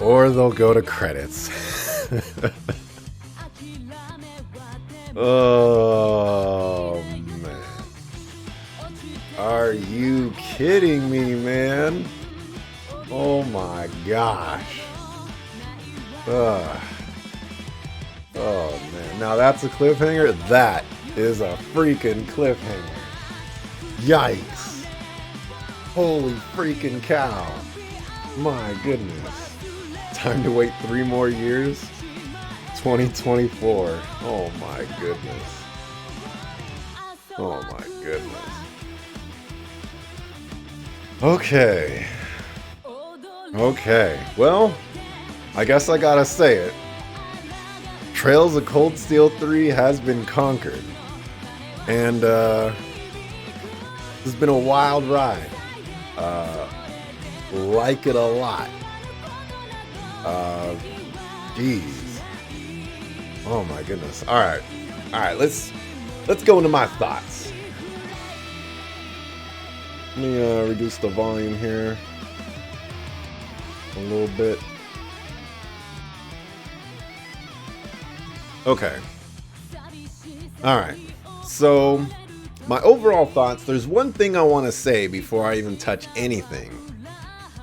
Or they'll go to credits. Oh, man. Are you kidding me, man? Oh my gosh. Ugh. Oh man. Now that's a cliffhanger? That is a freaking cliffhanger. Yikes. Holy freaking cow. My goodness. Time to wait 3 more years? 2024. Oh my goodness. Oh my goodness. Okay. Okay. Well, I guess I gotta say it. Trails of Cold Steel 3 has been conquered. And this has been a wild ride. Like it a lot. Geez. Oh my goodness. Alright. Alright, let's go into my thoughts. Let me reduce the volume here a little bit. Okay. Alright. So, my overall thoughts, there's one thing I want to say before I even touch anything.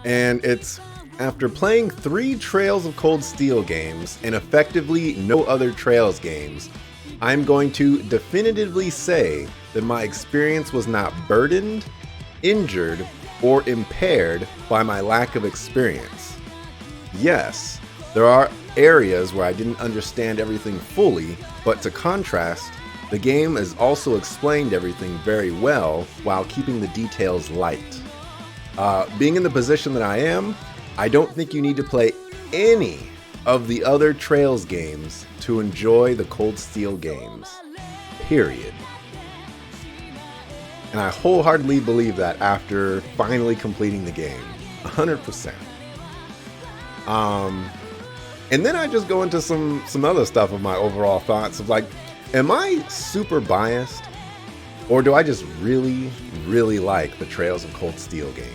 And it's, after playing 3 Trails of Cold Steel games and effectively no other Trails games, I'm going to definitively say that my experience was not burdened, injured, or impaired by my lack of experience. Yes, there are areas where I didn't understand everything fully, but to contrast, the game has also explained everything very well while keeping the details light. Being in the position that I am, I don't think you need to play any of the other Trails games to enjoy the Cold Steel games. Period. And I wholeheartedly believe that after finally completing the game. 100%. And then I just go into some other stuff of my overall thoughts of like, am I super biased? Or do I just really, really like the Trails of Cold Steel games?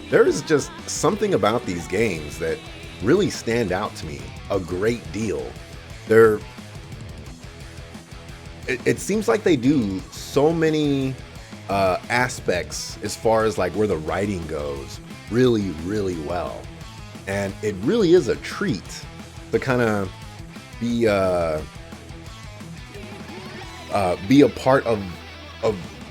There is just something about these games that really stand out to me a great deal. It seems like they do so many aspects as far as like where the writing goes really, really well. And it really is a treat to kind of be a part of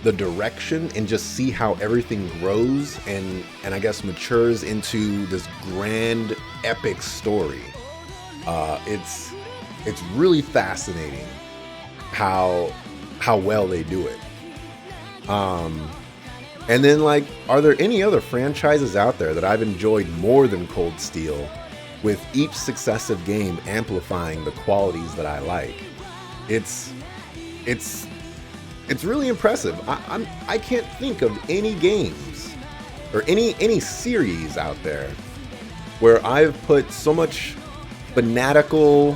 the direction and just see how everything grows and I guess matures into this grand epic story. It's really fascinating how well they do it. And then, like, are there any other franchises out there that I've enjoyed more than Cold Steel, with each successive game amplifying the qualities that I like? It's really impressive. I can't think of any games or any series out there where I've put so much fanatical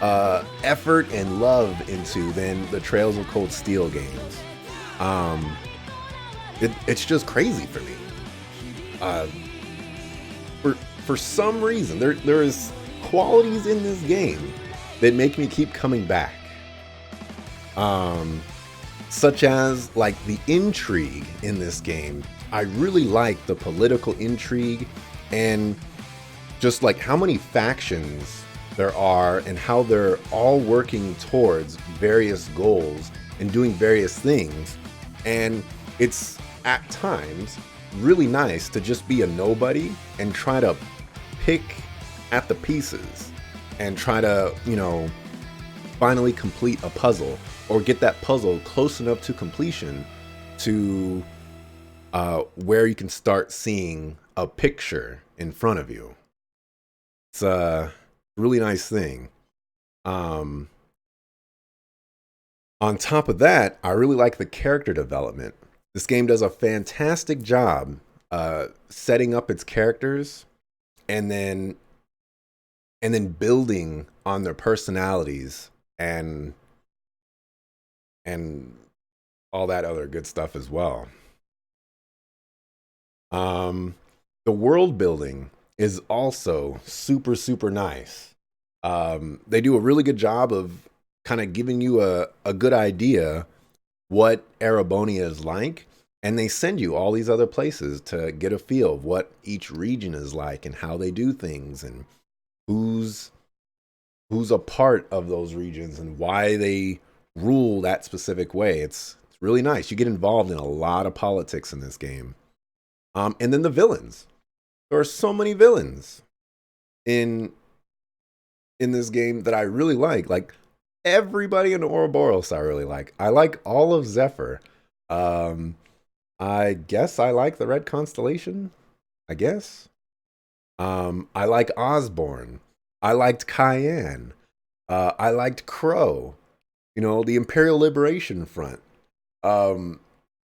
effort and love into than the Trails of Cold Steel games. It's just crazy for me. For some reason, there is qualities in this game that make me keep coming back. Such as like the intrigue in this game. I really like the political intrigue and just like how many factions there are and how they're all working towards various goals and doing various things. And it's at times really nice to just be a nobody and try to pick at the pieces and try to, finally complete a puzzle or get that puzzle close enough to completion to where you can start seeing a picture in front of you. It's a really nice thing. On top of that, I really like the character development. This game does a fantastic job setting up its characters and then building on their personalities and all that other good stuff as well. Um, the world building is also super, super nice. They do a really good job of kind of giving you a good idea what Erebonia is like, and they send you all these other places to get a feel of what each region is like and how they do things and who's who's a part of those regions and why they rule that specific way. It's really nice. You get involved in a lot of politics in this game. And then the villains. There are so many villains in in this game that I really like. Like everybody in Ouroboros, I really like. I like all of Zephyr. Um, I guess I like the Red Constellation. I guess. I like Osborne. I liked Cayenne. I liked Crow. You know, the Imperial Liberation Front. Um,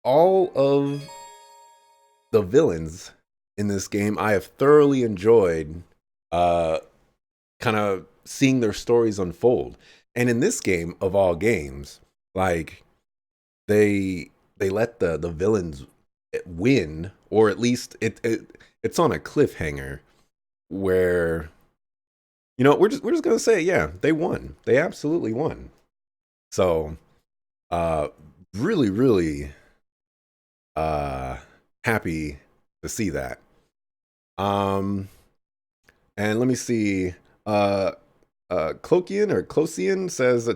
all of the villains in this game, I have thoroughly enjoyed. Uh, Kind of seeing their stories unfold. And in this game, of all games, like they let the villains win, or at least it's on a cliffhanger where we're just gonna say, yeah, they won. They absolutely won. So uh really, really uh happy to see that. Um and let me see. Uh Cloakian or Closian says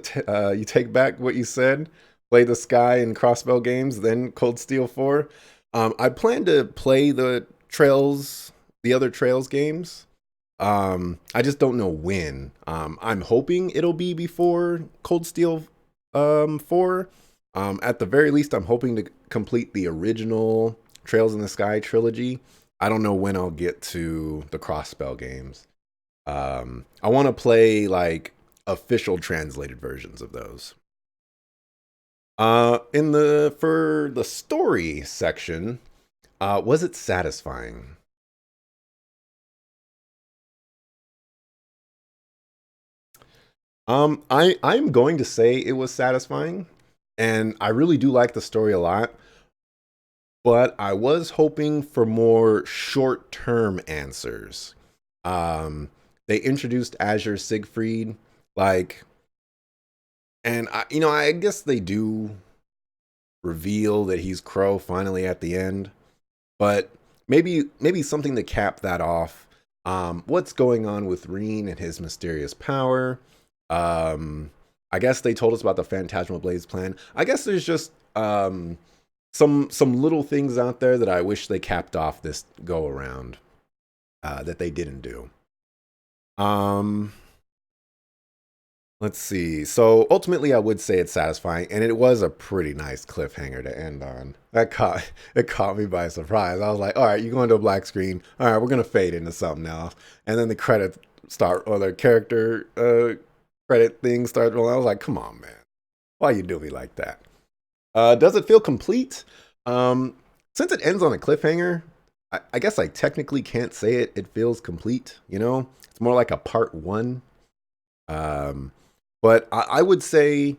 you take back what you said. Play the Sky and Crossbow games, then Cold Steel 4. I plan to play the other Trails games. I just don't know when. I'm hoping it'll be before Cold Steel 4. At the very least, I'm hoping to complete the original Trails in the Sky trilogy. I don't know when I'll get to the Crossbow games. I want to play like official translated versions of those. In the For the story section, was it satisfying? I'm going to say it was satisfying, and I really do like the story a lot. But I was hoping for more short term answers. Um, they introduced Azure Siegfried, like, and I guess they do reveal that he's Crow finally at the end, but maybe something to cap that off. What's going on with Reen and his mysterious power? Um, I guess they told us about the Phantasmal Blades plan. I guess there's just some little things out there that I wish they capped off this go around that they didn't do. Um, let's see. So ultimately, I would say it's satisfying, and it was a pretty nice cliffhanger to end on. It caught me by surprise. I was like, all right, you're going to a black screen. All right, we're gonna fade into something else, and then the credits start or the character credit thing starts rolling. I was like, come on, man, why you do me like that? Does it feel complete? Um, since it ends on a cliffhanger, I guess I technically can't say it feels complete. It's more like a part one. Um, but I would say,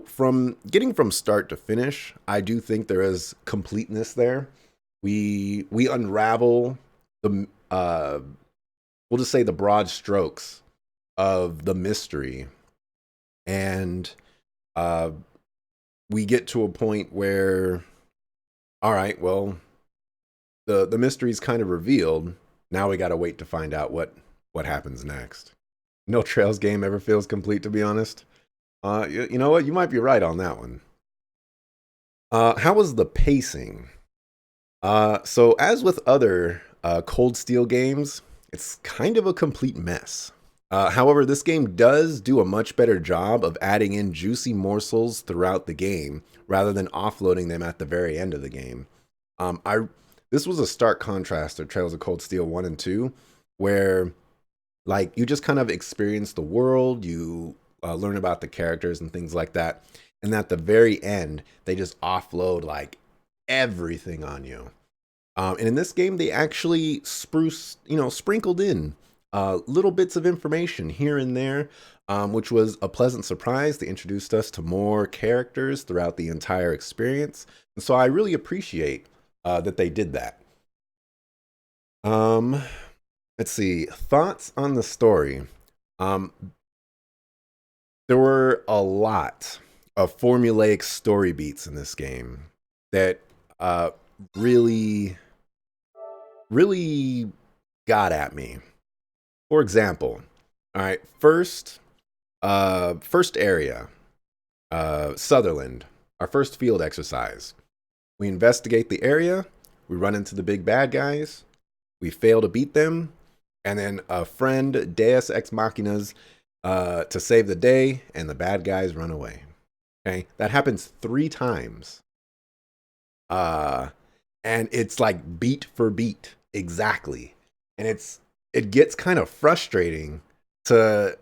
from getting from start to finish, I do think there is completeness there. We unravel the we'll just say the broad strokes of the mystery, and uh, we get to a point where, all right, well, the mystery's kind of revealed. Now we got to wait to find out what happens next. No Trails game ever feels complete, to be honest. You know what? You might be right on that one. How was the pacing? So as with other Cold Steel games, it's kind of a complete mess. However, this game does do a much better job of adding in juicy morsels throughout the game rather than offloading them at the very end of the game. I This was a stark contrast to Trails of Cold Steel 1 and 2, where like you just kind of experience the world, you learn about the characters and things like that, and at the very end they just offload like everything on you. And in this game, they actually sprinkled in little bits of information here and there, which was a pleasant surprise. They introduced us to more characters throughout the entire experience. And so I really appreciate that they did that. Um, let's see. Thoughts on the story. Um, there were a lot of formulaic story beats in this game that uh really really got at me. For example, all right, first area, Sutherland, our first field exercise. We investigate the area, we run into the big bad guys, we fail to beat them, and then a friend Deus Ex Machinas to save the day, and the bad guys run away. Okay, that happens 3 times, uh, and it's like beat for beat exactly, and it gets kind of frustrating to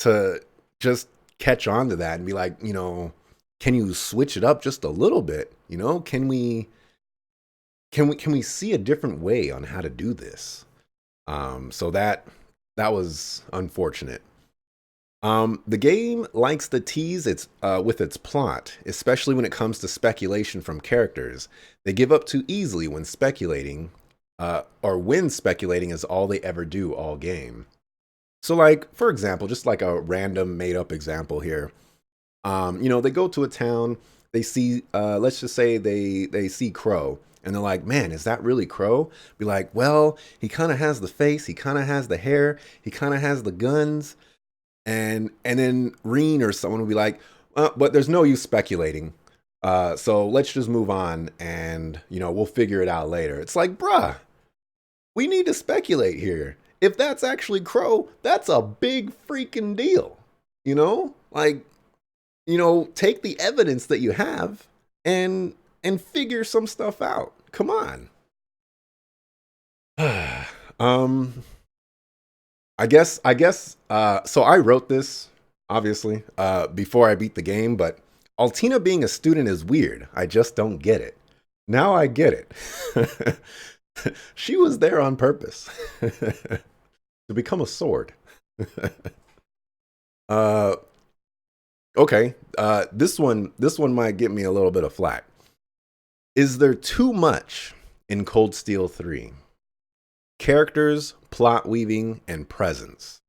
to just catch on to that and be like, can you switch it up just a little bit? Can we see a different way on how to do this? So that was unfortunate. The game likes to tease its with its plot, especially when it comes to speculation from characters. They give up too easily when speculating, or when speculating is all they ever do all game. So, like, for example, just like a random made up example here. They go to a town, they see, let's just say they see Crow, and they're like, man, is that really Crow? Be like, well, he kind of has the face, he kind of has the hair, he kind of has the guns, and then Reen or someone will be like, but there's no use speculating. So let's just move on, and we'll figure it out later. It's like, bruh, we need to speculate here. If that's actually Crow, that's a big freaking deal. Like, take the evidence that you have and figure some stuff out. Come on. um I guess so I wrote this obviously before I beat the game, but Altina being a student is weird. I just don't get it. Now I get it. She was there on purpose to become a sword. uh okay. This one might get me a little bit of flack. Is there too much in Cold Steel 3? Characters, plot weaving, and presence.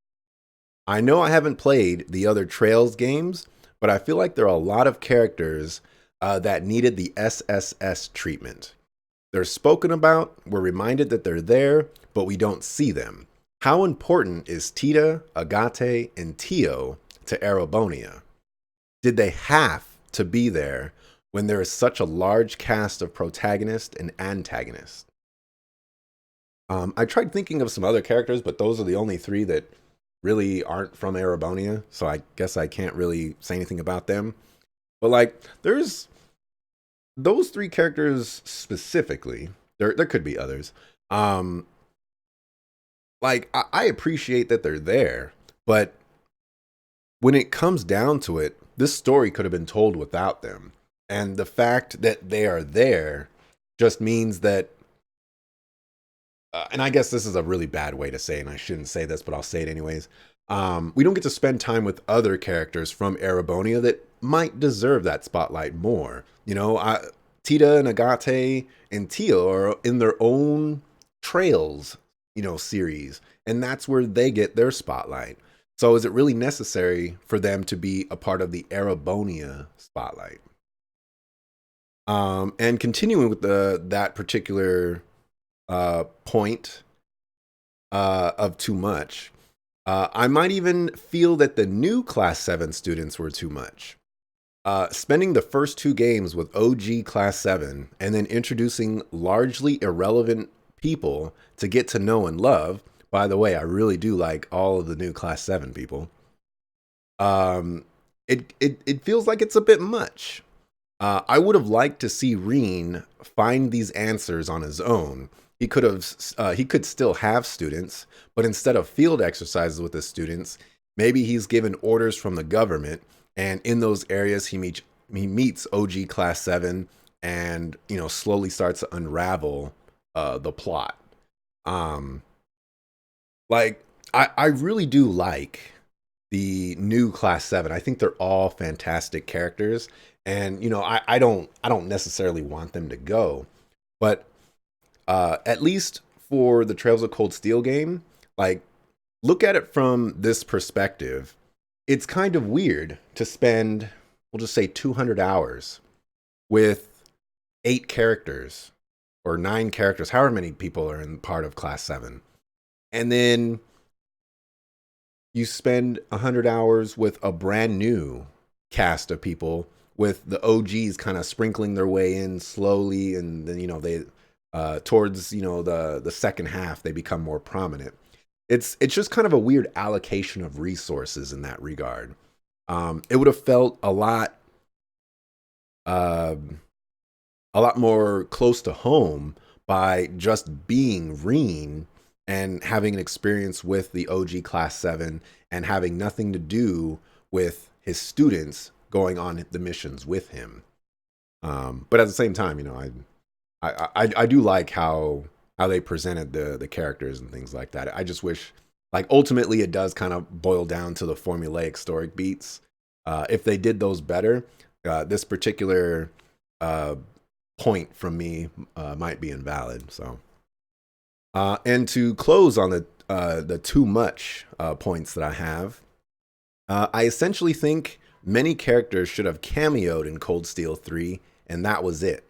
I know I haven't played the other Trails games, but I feel like there are a lot of characters that needed the SSS treatment. They're spoken about, we're reminded that they're there, but we don't see them. How important is Tita, Agate, and Tio to Erebonia? Did they have to be there when there is such a large cast of protagonists and antagonists? I tried thinking of some other characters, but those are the only 3 that really aren't from Erebonia, so I guess I can't really say anything about them. But like, there's those 3 characters specifically. There could be others. Like I appreciate that they're there, but when it comes down to it, this story could have been told without them. And the fact that they are there just means that, and I guess this is a really bad way to say it, and I shouldn't say this, but I'll say it anyways. We don't get to spend time with other characters from Erebonia that might deserve that spotlight more. Tita and Agate and Tio are in their own Trails, series, and that's where they get their spotlight. So is it really necessary for them to be a part of the Erebonia spotlight? And continuing with that particular point of too much, I might even feel that the new Class 7 students were too much. Spending the first 2 games with OG Class 7 and then introducing largely irrelevant people to get to know and love. By the way, I really do like all of the new Class 7 people. It feels like it's a bit much. I would have liked to see Reen find these answers on his own. He could still have students, but instead of field exercises with his students, maybe he's given orders from the government, and in those areas he meets OG Class 7 and slowly starts to unravel the plot. Like I really do like the new Class 7. I think they're all fantastic characters, and I don't necessarily want them to go, but at least for the Trails of Cold Steel game, like, look at it from this perspective. It's kind of weird to spend, we'll just say 200 hours with 8 characters or 9 characters, however many people are in part of Class 7. And then you spend 100 hours with a brand new cast of people, with the OGs kind of sprinkling their way in slowly, and then they towards the second half they become more prominent. It's just kind of a weird allocation of resources in that regard. It would have felt a lot more close to home by just being Reen and having an experience with the OG Class 7 and having nothing to do with his students going on the missions with him. But at the same time, I do like how they presented the characters and things like that. I just wish, like, ultimately it does kind of boil down to the formulaic story beats. If they did those better, this particular point from me might be invalid. So, and to close on the too much points that I have, I essentially think many characters should have cameoed in Cold Steel 3, and that was it.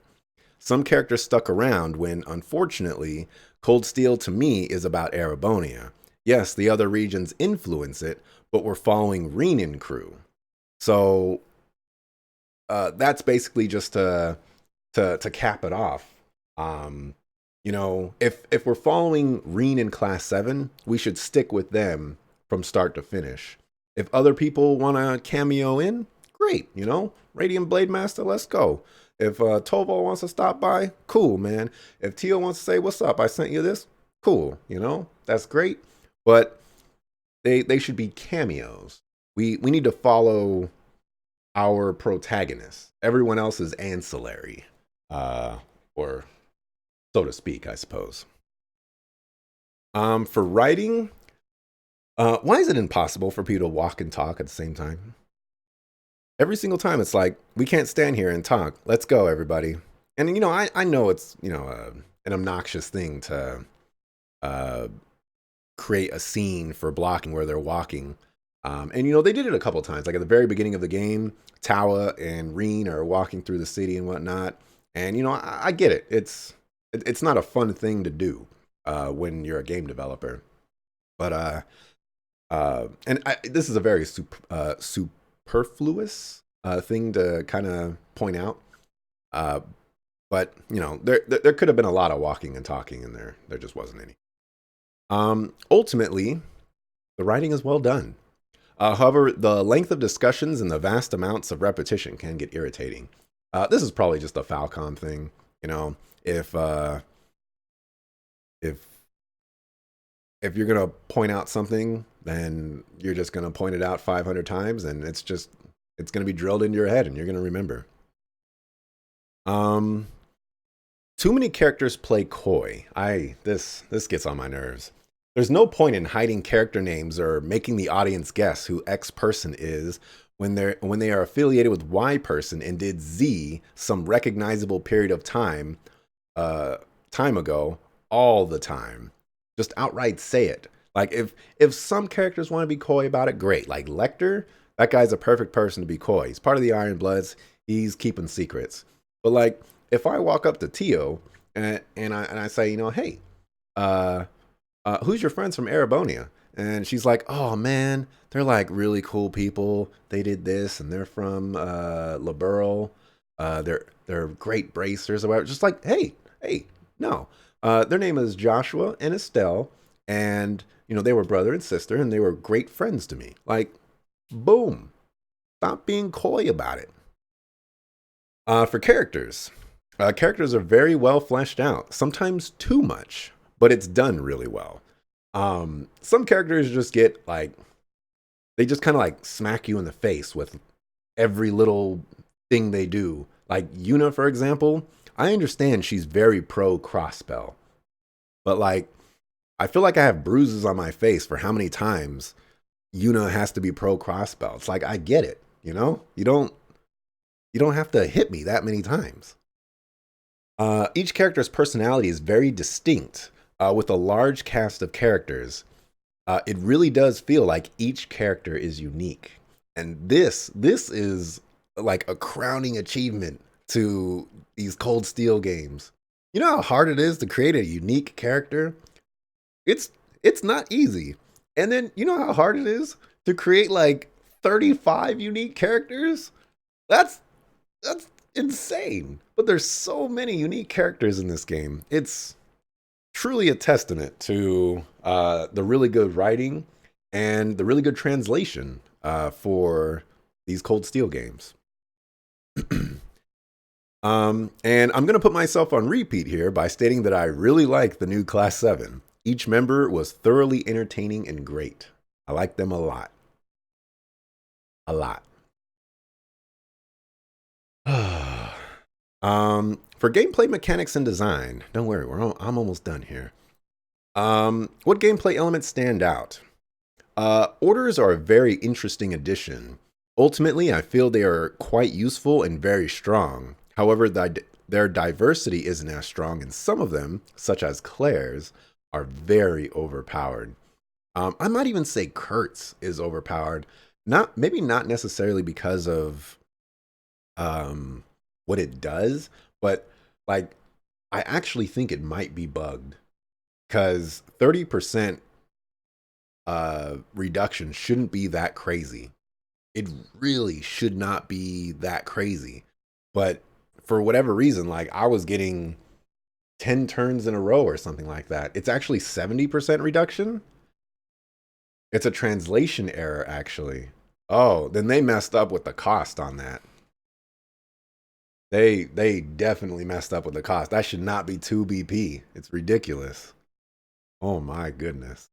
Some characters stuck around when, unfortunately, Cold Steel to me is about Erebonia. Yes, the other regions influence it, but we're following Reenan crew. So that's basically just to cap it off. If we're following Reen in Class 7, we should stick with them from start to finish. If other people want to cameo in, great, Radiant Blade Master, let's go. If Tovo wants to stop by, cool, man. If Tio wants to say, what's up, I sent you this, cool, that's great. But they should be cameos. We need to follow our protagonist. Everyone else is ancillary, or so to speak, I suppose. For writing, why is it impossible for people to walk and talk at the same time? Every single time it's like, we can't stand here and talk. Let's go, everybody. And, I know it's, an obnoxious thing to create a scene for blocking where they're walking. And, they did it a couple times. Like at the very beginning of the game, Tawa and Reen are walking through the city and whatnot. And, I get it. It's not a fun thing to do when you're a game developer. But, this is a very superfluous thing to kind of point out. But, there could have been a lot of walking and talking in there. There just wasn't any. Ultimately, the writing is well done. However, the length of discussions and the vast amounts of repetition can get irritating. This is probably just a Falcom thing. If you're going to point out something, then you're just going to point it out 500 times, and it's going to be drilled into your head, and you're going to remember. Too many characters play coy. This gets on my nerves. There's no point in hiding character names or making the audience guess who X person is when they are affiliated with Y person and did Z some recognizable period of time ago all the time. Just outright say it. Like if some characters want to be coy about it, great. Like Lecter, that guy's a perfect person to be coy. He's part of the Iron Bloods. He's keeping secrets. But like if I walk up to Tio and I say, hey, who's your friends from Erebonia? And she's like, oh man, they're like really cool people. They did this and they're from Liberl. They're great bracers or whatever. Just like, hey, no. Their name is Joshua and Estelle, and they were brother and sister, and they were great friends to me. Like, boom. Stop being coy about it. For characters. Characters are very well fleshed out, sometimes too much, but it's done really well. Some characters just get they just kind of like smack you in the face with every little thing they do. Like Yuna, for example, I understand she's very pro crossspell, but I feel like I have bruises on my face for how many times Yuna has to be pro crossspell. It's like, I get it, you don't have to hit me that many times. Each character's personality is very distinct. with a large cast of characters, it really does feel like each character is unique. And this is like a crowning achievement to these Cold Steel games. You know how hard it is to create a unique character? It's it's not easy. And then you know how hard it is to create like 35 unique characters? That's that's insane. But there's so many unique characters in this game. It's truly a testament to the really good writing and the really good translation for these Cold Steel games. And I'm going to put myself on repeat here by stating that I really like the new Class 7. Each member was thoroughly entertaining and great. I like them a lot. A lot. For gameplay mechanics and design, don't worry, I'm almost done here. What gameplay elements stand out? Orders are a very interesting addition. Ultimately, I feel they are quite useful and very strong. However, their diversity isn't as strong, and some of them, such as Claire's, are very overpowered. I might even say Kurt's is overpowered. Maybe not necessarily because of what it does, but like I actually think it might be bugged because 30% reduction shouldn't be that crazy. It really should not be that crazy. But for whatever reason, like I was getting 10 turns in a row or something like that. It's actually 70% reduction. It's a translation error, actually. Oh, then they messed up with the cost on that. They definitely messed up with the cost. That should not be 2 BP. It's ridiculous. Oh my goodness.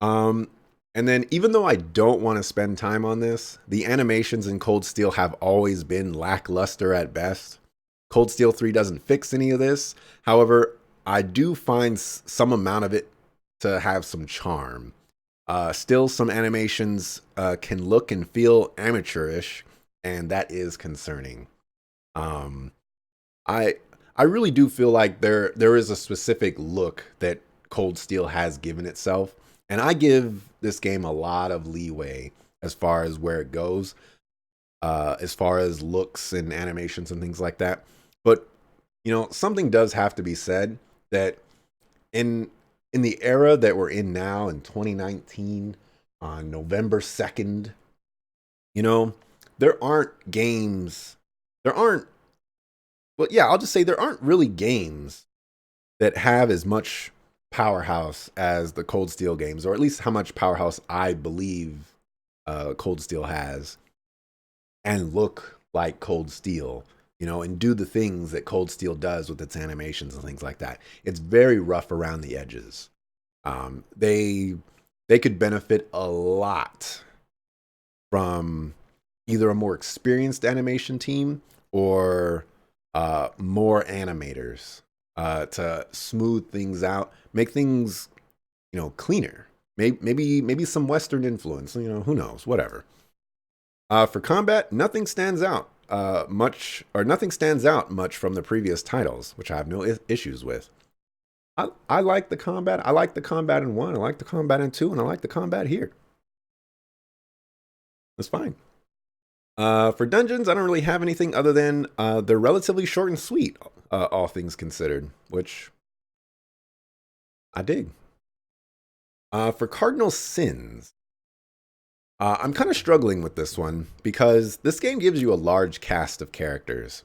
Um, and then even though I don't want to spend time on this, the animations in Cold Steel have always been lackluster at best. Cold Steel 3 doesn't fix any of this. However, I do find some amount of it to have some charm. Still, some animations can look and feel amateurish, and that is concerning. Um, I I really do feel like there is a specific look that Cold Steel has given itself, and I give this game a lot of leeway as far as where it goes, as far as looks and animations and things like that. But you know, something does have to be said that in in the era that we're in now in 2019 on November 2nd, you know, there aren't games, there aren't, well, yeah, I'll just say there aren't really games that have as much powerhouse as the Cold Steel games, or at least how much powerhouse I believe Cold Steel has, and look like Cold Steel, you know, and do the things that Cold Steel does with its animations and things like that. It's very rough around the edges. They could benefit a lot from either a more experienced animation team or more animators to smooth things out, make things, you know, cleaner. Maybe some Western influence. You know, who knows? Whatever. For combat, nothing stands out nothing stands out much from the previous titles, which I have no issues with. I like the combat. I like the combat in 1. I like the combat in 2, and I like the combat here. That's fine. For dungeons, I don't really have anything other than they're relatively short and sweet, all things considered, which I dig. For cardinal sins, I'm kind of struggling with this one because this game gives you a large cast of characters,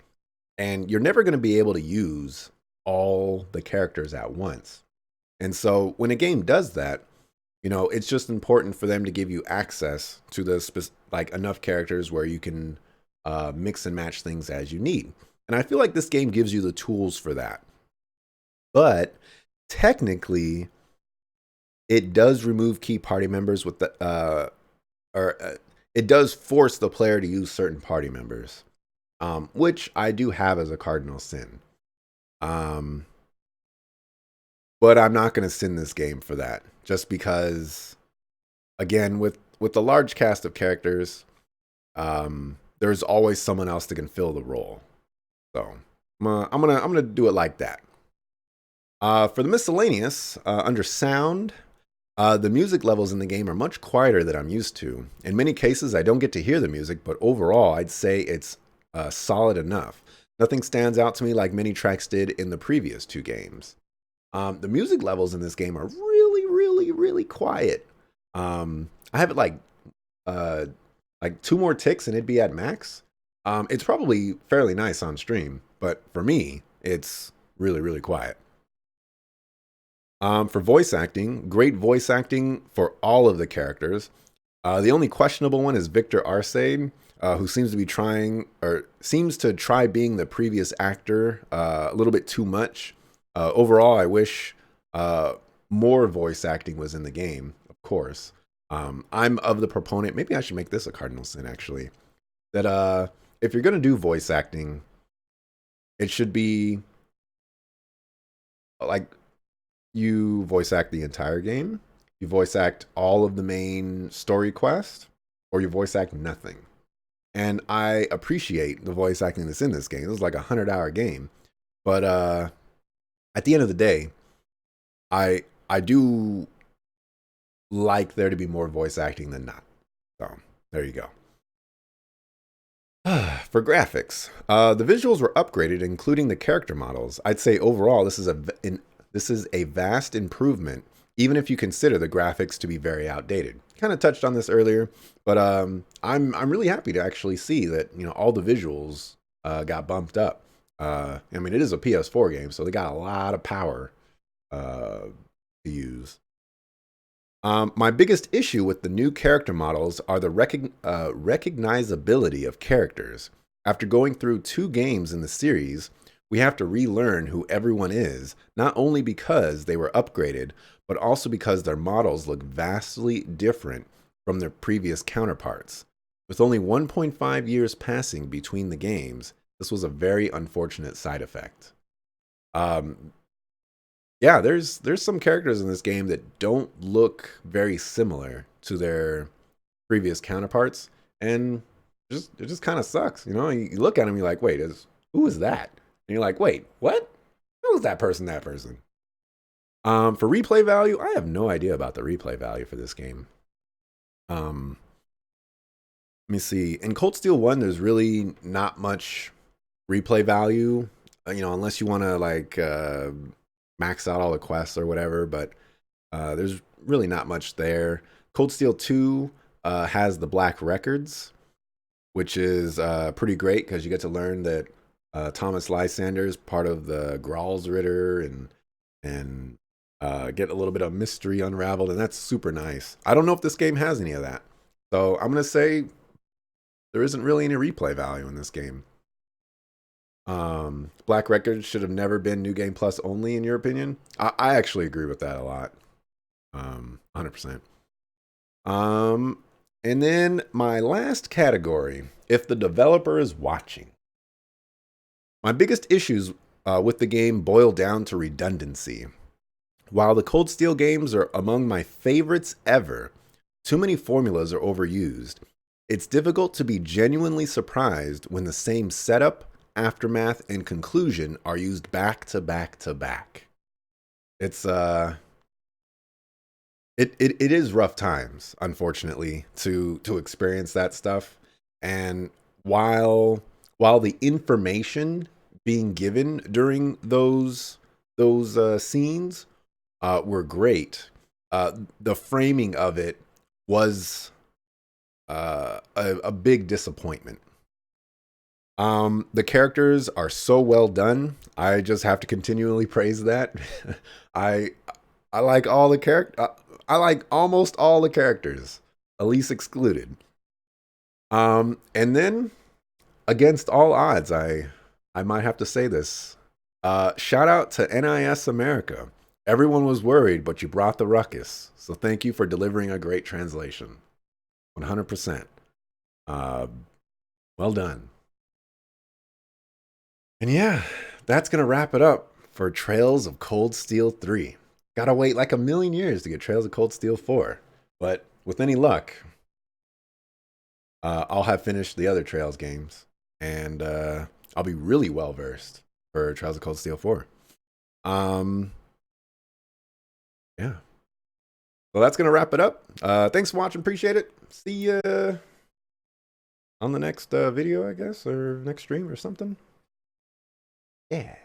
and you're never going to be able to use all the characters at once. And so when a game does that, you know, it's just important for them to give you access to the like enough characters where you can mix and match things as you need. And I feel like this game gives you the tools for that. But technically, it does remove key party members with the it does force the player to use certain party members, which I do have as a cardinal sin. But I'm not going to sin this game for that, just because, again, with the large cast of characters, there's always someone else that can fill the role. So I'm gonna do it like that. For the miscellaneous, under sound, the music levels in the game are much quieter than I'm used to. In many cases, I don't get to hear the music, but overall, I'd say it's solid enough. Nothing stands out to me like many tracks did in the previous two games. The music levels in this game are really, really, really quiet. I have it like two more ticks and it'd be at max. It's probably fairly nice on stream, but for me, it's really, really quiet. For voice acting, great voice acting for all of the characters. The only questionable one is Victor Arcade, who seems to be trying or seems to try being the previous actor a little bit too much. Overall, I wish more voice acting was in the game, of course. I'm of the proponent, maybe I should make this a cardinal sin actually, that if you're going to do voice acting, it should be like you voice act the entire game, you voice act all of the main story quest, or you voice act nothing. And I appreciate the voice acting that's in this game. This is like a 100-hour game, but at the end of the day, I do like there to be more voice acting than not. So there you go. For graphics, the visuals were upgraded, including the character models. I'd say overall, this is a vast improvement, even if you consider the graphics to be very outdated. Kind of touched on this earlier, but I'm really happy to actually see that all the visuals got bumped up. I mean, it is a PS4 game, so they got a lot of power to use. My biggest issue with the new character models are the recognizability of characters. After going through two games in the series, we have to relearn who everyone is, not only because they were upgraded, but also because their models look vastly different from their previous counterparts. With only 1.5 years passing between the games, this was a very unfortunate side effect. Yeah, there's some characters in this game that don't look very similar to their previous counterparts, and it just kind of sucks. You look at them, you're like, wait, who is that? And you're like, wait, what? Who is that person? That person? For replay value, I have no idea about the replay value for this game. Let me see. In Cold Steel 1, there's really not much replay value, unless you want to max out all the quests or whatever, but there's really not much there. Cold Steel 2 has the Black Records, which is pretty great because you get to learn that Thomas Lysander is part of the Gralsritter and get a little bit of mystery unraveled, and that's super nice. I don't know if this game has any of that, so I'm going to say there isn't really any replay value in this game. Black Records should have never been New Game Plus only, in your opinion? I actually agree with that a lot. 100%. And then my last category, if the developer is watching. My biggest issues with the game boil down to redundancy. While the Cold Steel games are among my favorites ever, too many formulas are overused. It's difficult to be genuinely surprised when the same setup, aftermath, and conclusion are used back to back to back. It's it is rough times, unfortunately, to experience that stuff. And while the information being given during those scenes were great, the framing of it was a big disappointment. The characters are so well done. I just have to continually praise that. I like all the I like almost all the characters, Elise excluded. And then, against all odds, I might have to say this. Shout out to NIS America. Everyone was worried, but you brought the ruckus. So thank you for delivering a great translation. 100%. Well done. And yeah, that's going to wrap it up for Trails of Cold Steel 3. Gotta wait like a million years to get Trails of Cold Steel 4. But with any luck, I'll have finished the other Trails games. And I'll be really well versed for Trails of Cold Steel 4. yeah. Well, that's going to wrap it up. Thanks for watching. Appreciate it. See you on the next video, I guess, or next stream or something. Yeah.